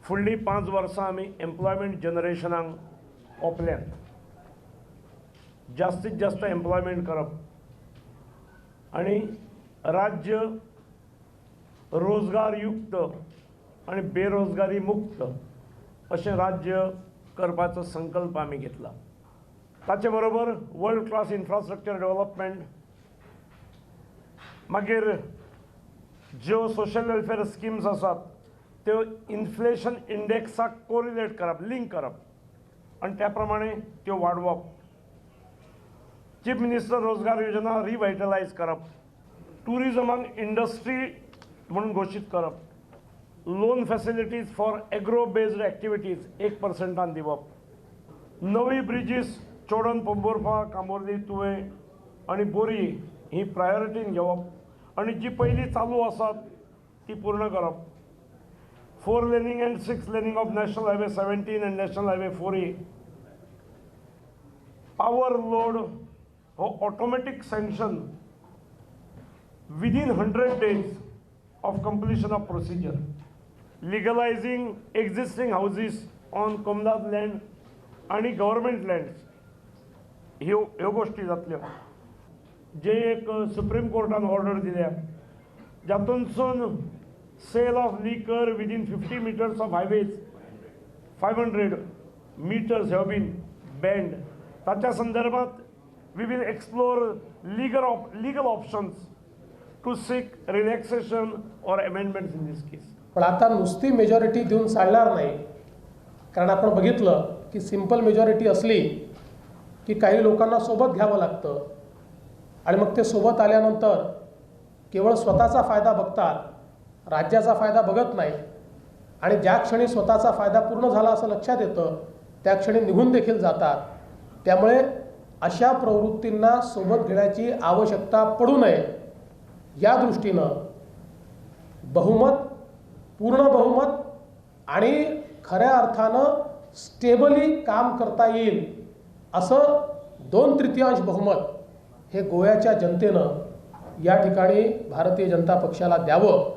फुडलीं 5 वर्सां आमी एम्प्लॉयमेंट जनरेशनाक ओपल्यात. जास्तीत जास्त एम्प्लॉयमेंट करप आनी राज्य रोजगार युक्त आनी बेरोजगारी मुक्त अशें राज्य करपाचो संकल्प आमी घेतला. ताचे बरोबर वर्ल्ड क्लास इन्फ्रास्ट्रक्चर डेव्हलपमेंट, मागीर ज्यो सोशल वेलफेअर स्किम्स आसात त्यो इन्फ्लेशन इंडेक्साक कोरिलेट करप, लिंक करप आनी त्या प्रमाणे त्यो वाडोवप. चीफ मिनिस्टर रोजगार योजना रिवायटलायज करप, टुरिजमाक इंडस्ट्री म्हणून घोशीत करप, loan facilities for agro based activities 1% दिवप, नवी ब्रिजीस चोडन पोंबोरफा, कांबोर्दी, तुवे आनी बोरी ही प्रायोरिटीन घेवप आनी जी पयलीं चालू आसात ती पूर्ण करप. 4 laning and 6 laning of national highway 17 and national highway 4E. Power load हो automatic sanction within 100 days of completion of procedure. Legalizing existing houses on Komdat land आणि गव्हर्मेंट लँड्स ह्यो गोष्टी जातल्यो. जे एक सुप्रीम कोर्टान ऑर्डर दिल्या जातूनसून sale of liquor within 50 meters of highways 500 meters have been banned. ताच्या संदर्भात we will explore legal options to seek relaxation or amendments in this case. पण आता नुसती मेजॉरिटी देऊन चालणार नाही, कारण आपण बघितलं की सिंपल मेजॉरिटी असली की काही लोकांना सोबत घ्यावं लागतं आणि मग ते सोबत आल्यानंतर केवळ स्वतःचा फायदा बघतात, राज्याचा फायदा बघत नाही आणि ज्या क्षणी स्वतःचा फायदा पूर्ण झाला असं लक्षात येतं त्या क्षणी निघून देखील जातात. त्यामुळे अशा प्रवृत्तींना सोबत घेण्याची आवश्यकता पडू नये या दृष्टीनं बहुमत, पूर्ण बहुमत आणि खऱ्या अर्थानं स्टेबली काम करता येईल असं 2/3 बहुमत हे गोव्याच्या जनतेनं या ठिकाणी भारतीय जनता पक्षाला द्यावं